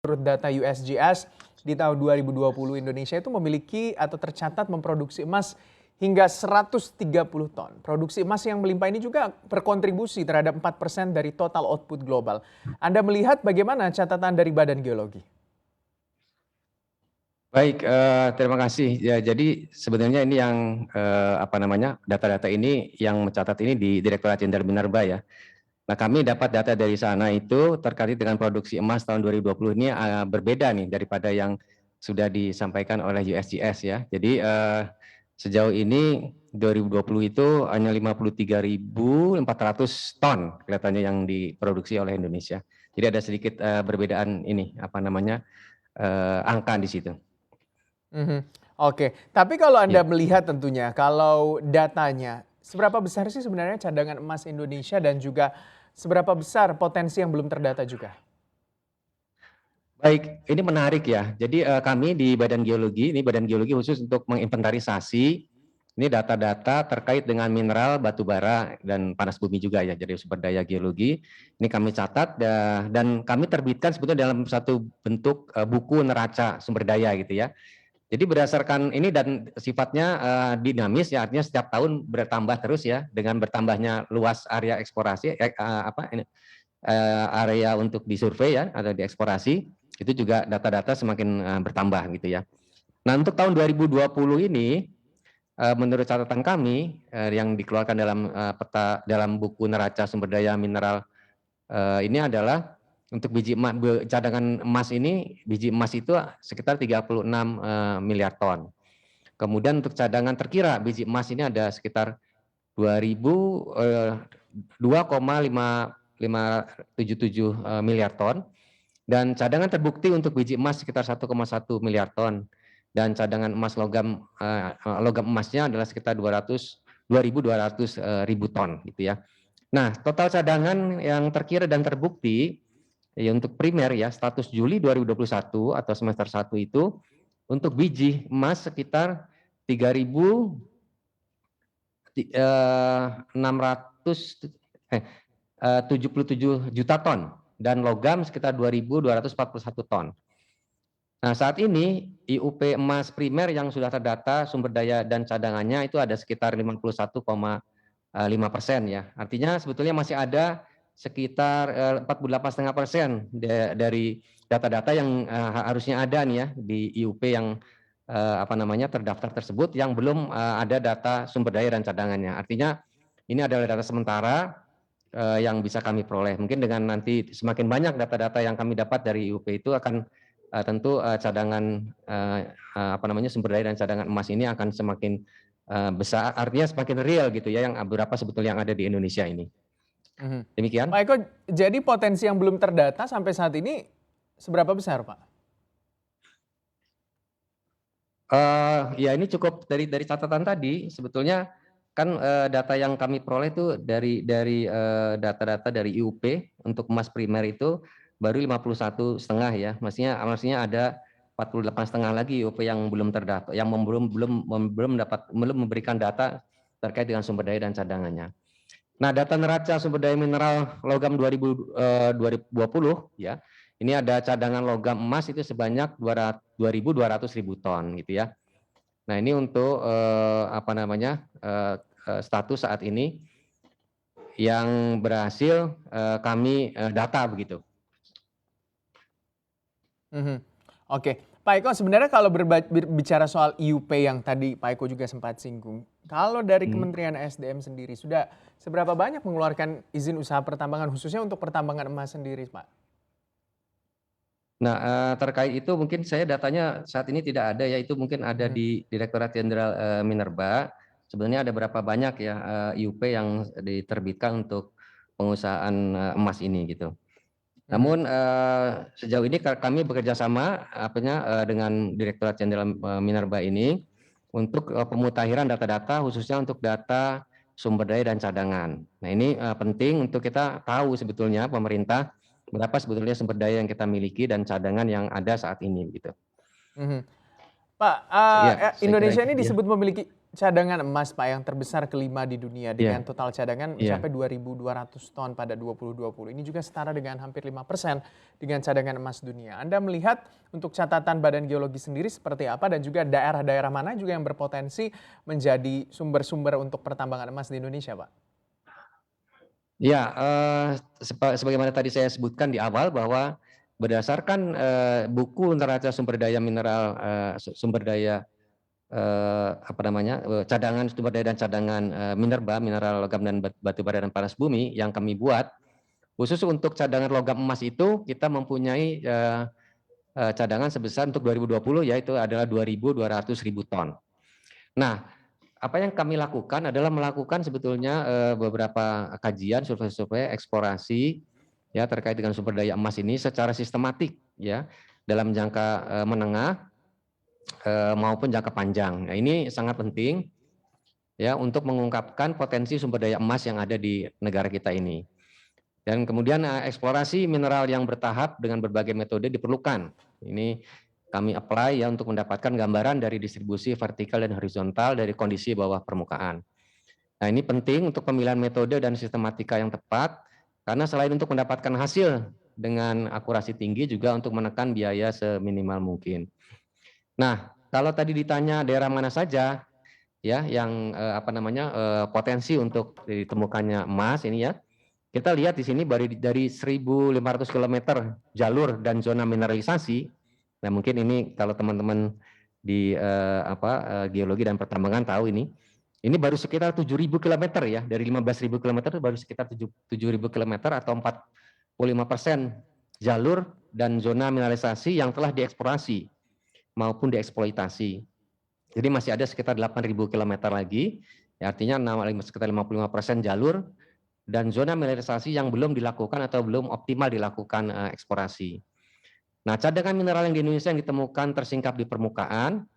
Menurut data USGS, di tahun 2020 Indonesia itu memiliki atau tercatat memproduksi emas hingga 130 ton. Produksi emas yang melimpah ini juga berkontribusi terhadap 4% dari total output global. Anda melihat bagaimana catatan dari Badan Geologi? Baik, terima kasih. Ya, jadi sebenarnya ini yang data-data ini yang mencatat ini di Direktorat Jenderal Minerba ya. Nah, kami dapat data dari sana itu terkait dengan produksi emas tahun 2020 ini berbeda nih daripada yang sudah disampaikan oleh USGS ya. Jadi sejauh ini 2020 itu hanya 53.400 ton kelihatannya yang diproduksi oleh Indonesia. Jadi ada sedikit perbedaan ini angka di situ. Oke, tapi kalau Anda Ya. melihat tentunya, kalau datanya, seberapa besar sih sebenarnya cadangan emas Indonesia dan juga seberapa besar potensi yang belum terdata juga? Baik, ini menarik ya. Jadi kami di Badan Geologi, ini Badan Geologi khusus untuk menginventarisasi ini data-data terkait dengan mineral, batu bara, dan panas bumi juga ya. Jadi sumber daya geologi ini kami catat dan kami terbitkan sebetulnya dalam satu bentuk buku neraca sumber daya gitu ya. Jadi berdasarkan ini dan sifatnya dinamis ya, artinya setiap tahun bertambah terus ya dengan bertambahnya luas area eksplorasi area untuk disurvei ya atau dieksplorasi itu juga data-data semakin bertambah gitu ya. Nah, untuk tahun 2020 ini menurut catatan kami yang dikeluarkan dalam peta dalam buku neraca sumber daya mineral ini adalah untuk cadangan emas ini, biji emas itu sekitar 36 miliar ton. Kemudian untuk cadangan terkira biji emas ini ada sekitar 2,577 miliar ton, dan cadangan terbukti untuk biji emas sekitar 1,1 miliar ton, dan cadangan emas logam emasnya adalah sekitar 2.200 ribu ton gitu ya. Nah, total cadangan yang terkira dan terbukti ya untuk primer ya status Juli 2021 atau semester 1 itu untuk biji emas sekitar 3.677 juta ton dan logam sekitar 2.241 ton. Nah, saat ini IUP emas primer yang sudah terdata sumber daya dan cadangannya itu ada sekitar 51,5% ya. Artinya sebetulnya masih ada sekitar 48,5% dari data-data yang harusnya ada nih ya di IUP yang terdaftar tersebut yang belum ada data sumber daya dan cadangannya. Artinya ini adalah data sementara yang bisa kami peroleh. Mungkin dengan nanti semakin banyak data-data yang kami dapat dari IUP itu akan tentu cadangan sumber daya dan cadangan emas ini akan semakin besar, artinya semakin real gitu ya, yang berapa sebetulnya yang ada di Indonesia ini. Demikian. Pak Eko, jadi potensi yang belum terdata sampai saat ini seberapa besar, Pak? Ya ini cukup dari catatan tadi sebetulnya kan data yang kami peroleh itu dari data-data dari IUP untuk emas primer itu baru 51,5 ya, maksudnya ada 48,5 lagi IUP yang belum terdata, yang belum memberikan data terkait dengan sumber daya dan cadangannya. Nah, data neraca sumber daya mineral logam 2020 ya, ini ada cadangan logam emas itu sebanyak 2.200 ribu ton gitu ya. Nah, ini untuk status saat ini yang berhasil kami data begitu. Oke, Pak Eko, sebenarnya kalau berbicara soal IUP yang tadi Pak Eko juga sempat singgung, kalau dari Kementerian SDM sendiri sudah seberapa banyak mengeluarkan izin usaha pertambangan khususnya untuk pertambangan emas sendiri, Pak? Nah, terkait itu mungkin saya datanya saat ini tidak ada ya, itu mungkin ada di Direktorat Jenderal Minerba. Sebenarnya ada berapa banyak ya IUP yang diterbitkan untuk pengusahaan emas ini gitu. Namun sejauh ini kami bekerja sama dengan Direktorat Jenderal Minerba ini untuk pemutakhiran data-data khususnya untuk data sumber daya dan cadangan. Nah, ini penting untuk kita tahu sebetulnya pemerintah berapa sebetulnya sumber daya yang kita miliki dan cadangan yang ada saat ini gitu. Pak, Ya, saya kira Indonesia itu ini ya. disebut memiliki cadangan emas Pak yang terbesar kelima di dunia dengan Iya, total cadangan iya. mencapai 2.200 ton pada 2020. Ini juga setara dengan hampir 5% dengan cadangan emas dunia. Anda melihat untuk catatan Badan Geologi sendiri seperti apa dan juga daerah-daerah mana juga yang berpotensi menjadi sumber-sumber untuk pertambangan emas di Indonesia, Pak? Ya, sebagaimana tadi saya sebutkan di awal bahwa berdasarkan, buku neraca sumber daya mineral, sumber daya, apa namanya, cadangan sumber daya dan cadangan, minerba, mineral logam dan batu bara dan panas bumi yang kami buat, khusus untuk cadangan logam emas itu kita mempunyai, cadangan sebesar untuk 2020 yaitu adalah 2.200.000 ton. Nah, apa yang kami lakukan adalah melakukan sebetulnya, beberapa kajian, survei-survei, eksplorasi, ya terkait dengan sumber daya emas ini secara sistematik ya, dalam jangka, menengah, maupun jangka panjang. Nah ini sangat penting ya untuk mengungkapkan potensi sumber daya emas yang ada di negara kita ini. Dan kemudian, eksplorasi mineral yang bertahap dengan berbagai metode diperlukan. Ini kami apply ya untuk mendapatkan gambaran dari distribusi vertikal dan horizontal dari kondisi bawah permukaan. Nah, ini penting untuk pemilihan metode dan sistematika yang tepat, karena selain untuk mendapatkan hasil dengan akurasi tinggi juga untuk menekan biaya seminimal mungkin. Nah, kalau tadi ditanya daerah mana saja ya yang, apa namanya, potensi untuk ditemukannya emas ini ya, kita lihat di sini dari 1.500 kilometer jalur dan zona mineralisasi. Nah, mungkin ini kalau teman-teman di, geologi dan pertambangan tahu ini. Ini baru sekitar 7.000 kilometer ya, dari 15.000 kilometer baru sekitar 7.000 kilometer atau 45% jalur dan zona mineralisasi yang telah dieksplorasi maupun dieksploitasi. Jadi masih ada sekitar 8.000 kilometer lagi, ya artinya sekitar 55% jalur dan zona mineralisasi yang belum dilakukan atau belum optimal dilakukan, eksplorasi. Nah, cadangan mineral yang di Indonesia yang ditemukan tersingkap di permukaan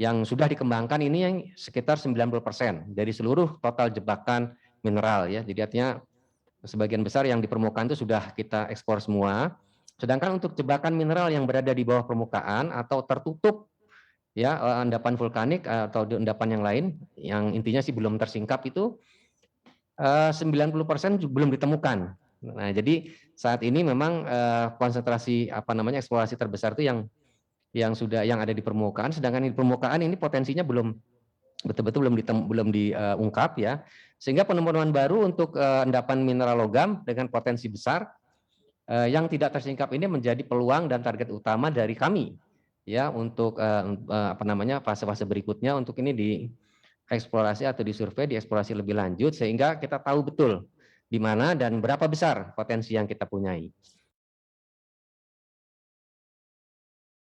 yang sudah dikembangkan ini yang sekitar 90% dari seluruh total jebakan mineral ya. Jadi artinya sebagian besar yang di permukaan itu sudah kita ekspor semua. Sedangkan untuk jebakan mineral yang berada di bawah permukaan atau tertutup ya, endapan vulkanik atau endapan yang lain yang intinya sih belum tersingkap itu 90% belum ditemukan. Nah, jadi saat ini memang, konsentrasi apa namanya eksplorasi terbesar itu yang ada di permukaan, sedangkan di permukaan ini potensinya belum betul-betul belum diungkap ya. Sehingga penemuan baru untuk, endapan mineral logam dengan potensi besar, yang tidak tersingkap ini menjadi peluang dan target utama dari kami ya untuk, apa namanya fase-fase berikutnya untuk ini dieksplorasi atau disurvei, dieksplorasi lebih lanjut sehingga kita tahu betul di mana dan berapa besar potensi yang kita punyai.